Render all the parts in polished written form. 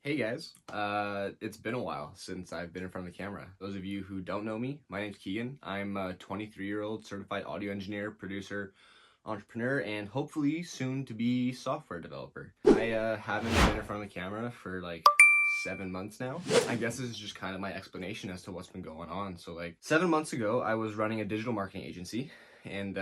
Hey guys, it's been a while since I've been in front of the camera. Those of you who don't know me, my name's Keegan. I'm a 23-year-old certified audio engineer, producer, entrepreneur, and hopefully soon to be software developer. I haven't been in front of the camera for like 7 months now. I guess this is just kind of my explanation as to what's been going on. So like 7 months ago, I was running a digital marketing agency, and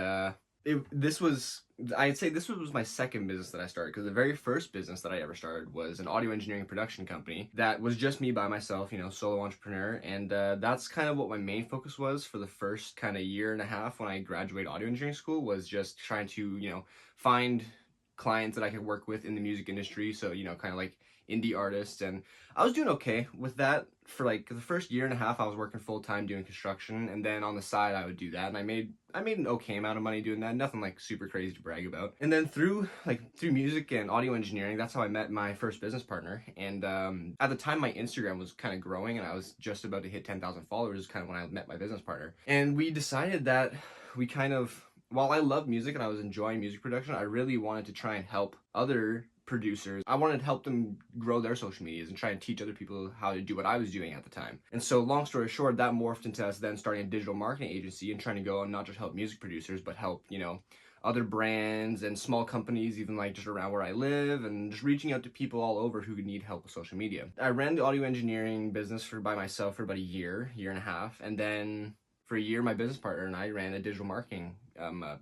this was, I'd say this was my second business that I started, because the very first business that I ever started was an audio engineering production company that was just me by myself, solo entrepreneur. And that's kind of what my main focus was for the first kind of year and a half when I graduated audio engineering school, was just trying to, find clients that I could work with in the music industry. So, kind of like indie artists. And I was doing okay with that for like the first year and a half. I was working full time doing construction, and then on the side I would do that, and I made an okay amount of money doing that, nothing like super crazy to brag about. And then through music and audio engineering, that's how I met my first business partner. And at the time, my Instagram was kind of growing, and I was just about to hit 10,000 followers, kind of when I met my business partner. And we decided that we kind of, while I love music and I was enjoying music production, I really wanted to try and help other producers. I wanted to help them grow their social medias and try and teach other people how to do what I was doing at the time. And so, long story short, that morphed into us then starting a digital marketing agency and trying to go and not just help music producers, but help, other brands and small companies, even like just around where I live, and just reaching out to people all over who need help with social media. I ran the audio engineering business by myself for about a year and a half, and then for a year, my business partner and I ran a digital marketing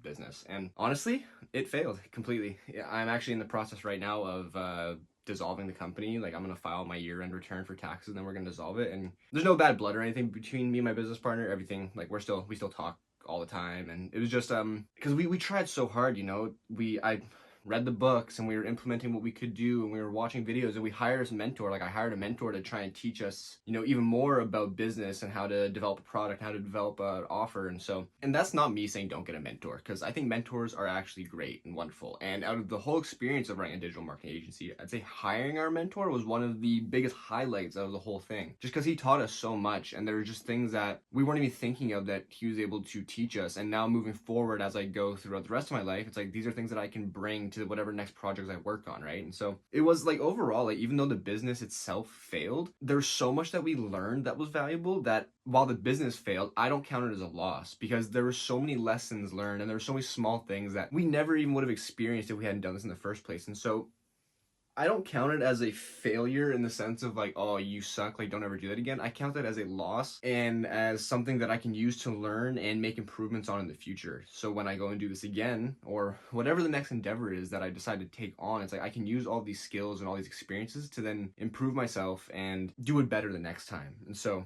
business. And honestly, it failed completely. I'm actually in the process right now of dissolving the company. Like, I'm gonna file my year-end return for taxes, and then we're gonna dissolve it. And there's no bad blood or anything between me and my business partner. Everything, like, we still talk all the time. And it was just because we tried so hard. I read the books, and we were implementing what we could do, and we were watching videos, and we hired a mentor. Like, I hired a mentor to try and teach us, even more about business and how to develop a product, how to develop an offer. And that's not me saying don't get a mentor, because I think mentors are actually great and wonderful. And out of the whole experience of running a digital marketing agency, I'd say hiring our mentor was one of the biggest highlights of the whole thing, just because he taught us so much, and there were just things that we weren't even thinking of that he was able to teach us. And now, moving forward, as I go throughout the rest of my life, it's like these are things that I can bring to whatever next projects I work on, right? And so it was like, overall, like, even though the business itself failed, there's so much that we learned that was valuable, that while the business failed, I don't count it as a loss, because there were so many lessons learned, and there were so many small things that we never even would have experienced if we hadn't done this in the first place. And so I don't count it as a failure in the sense of like, oh, you suck, like, don't ever do that again. I count that as a loss, and as something that I can use to learn and make improvements on in the future. So when I go and do this again, or whatever the next endeavor is that I decide to take on, it's like I can use all these skills and all these experiences to then improve myself and do it better the next time. And so,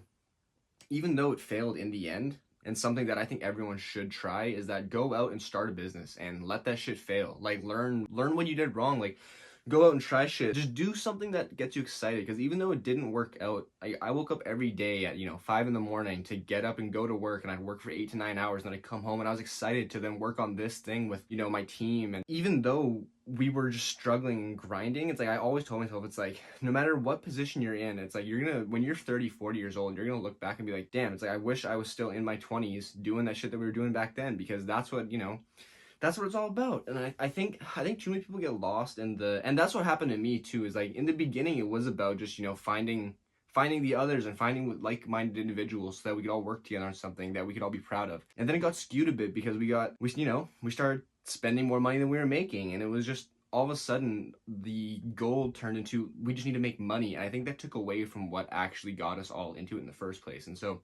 even though it failed in the end, and something that I think everyone should try, is that go out and start a business and let that shit fail. Like, learn what you did wrong. Like, go out and try shit. Just do something that gets you excited, because even though it didn't work out, I woke up every day at 5 in the morning to get up and go to work, and I'd work for 8 to 9 hours, and then I'd come home and I was excited to then work on this thing with my team. And even though we were just struggling and grinding, it's like I always told myself, it's like, no matter what position you're in, it's like when you're 30, 40 years old, you're gonna look back and be like, damn, it's like I wish I was still in my 20s doing that shit that we were doing back then, because that's what it's all about. And I think too many people get lost in and that's what happened to me too. Is like, in the beginning, it was about just finding the others and finding like-minded individuals so that we could all work together on something that we could all be proud of. And then it got skewed a bit, because we started spending more money than we were making, and it was just, all of a sudden, the goal turned into, we just need to make money. And I think that took away from what actually got us all into it in the first place. And so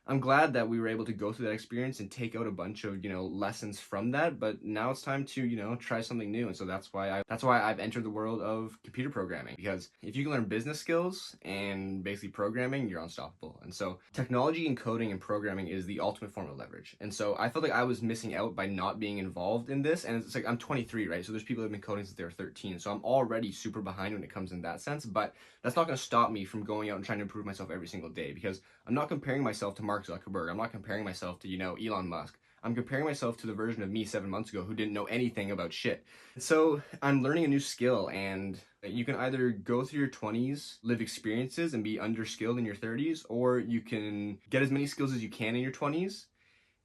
I'm glad that we were able to go through that experience and take out a bunch of, lessons from that. But now it's time to, try something new. And so that's why I've entered the world of computer programming, because if you can learn business skills and basically programming, you're unstoppable. And so technology and coding and programming is the ultimate form of leverage. And so I felt like I was missing out by not being involved in this. And it's like, I'm 23, right? So there's people that have been coding since they were 13. So I'm already super behind when it comes in that sense. But that's not going to stop me from going out and trying to improve myself every single day, because I'm not comparing myself to Mark Zuckerberg. I'm not comparing myself to, Elon Musk. I'm comparing myself to the version of me 7 months ago who didn't know anything about shit. So I'm learning a new skill, and you can either go through your 20s, live experiences, and be underskilled in your 30s, or you can get as many skills as you can in your 20s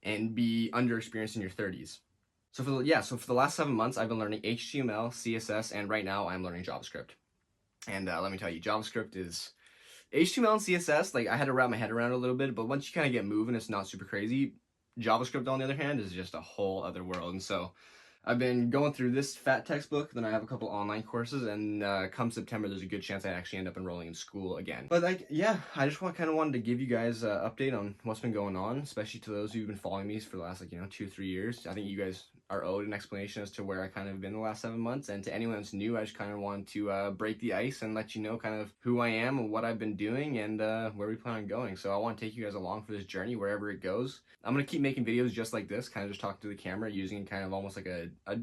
and be underexperienced in your 30s. So for the last 7 months, I've been learning HTML, CSS, and right now I'm learning JavaScript. And let me tell you, JavaScript is HTML and CSS. Like I had to wrap my head around it a little bit, but once you kind of get moving, it's not super crazy. JavaScript, on the other hand, is just a whole other world. And so I've been going through this fat textbook, then I have a couple online courses, and come September, there's a good chance I actually end up enrolling in school again. But like, yeah, I just kind of wanted to give you guys an update on what's been going on, especially to those who've been following me for the last, like, 2-3 years. I think you guys are owed an explanation as to where I kind of been the last 7 months. And to anyone that's new, I just kind of want to break the ice and let you know kind of who I am and what I've been doing and where we plan on going. So I want to take you guys along for this journey wherever it goes. I'm going to keep making videos just like this, kind of just talk to the camera, using kind of almost like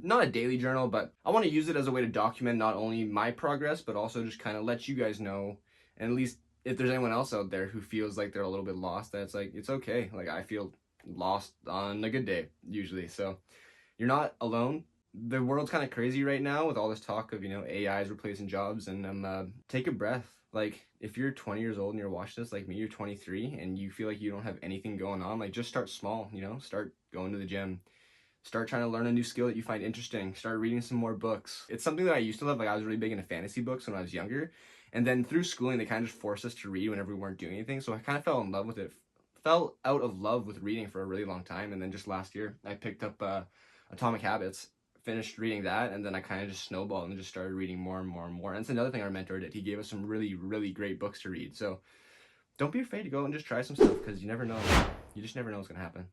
not a daily journal, but I want to use it as a way to document not only my progress, but also just kind of let you guys know, and at least if there's anyone else out there who feels like they're a little bit lost, that's like, it's okay. Like I feel lost on a good day usually. So you're not alone. The world's kind of crazy right now with all this talk of, AI is replacing jobs, and take a breath. Like, if you're 20 years old and you're watching this, like me, you're 23, and you feel like you don't have anything going on, like, just start small, start going to the gym. Start trying to learn a new skill that you find interesting. Start reading some more books. It's something that I used to love. Like, I was really big into fantasy books when I was younger. And then through schooling, they kind of just forced us to read whenever we weren't doing anything. So I kind of fell in love with it. Fell out of love with reading for a really long time. And then just last year, I picked up Atomic Habits, finished reading that, and then I kind of just snowballed and just started reading more and more and more. And it's another thing our mentor did. He gave us some really, really great books to read. So don't be afraid to go and just try some stuff, because you never know. You just never know what's going to happen.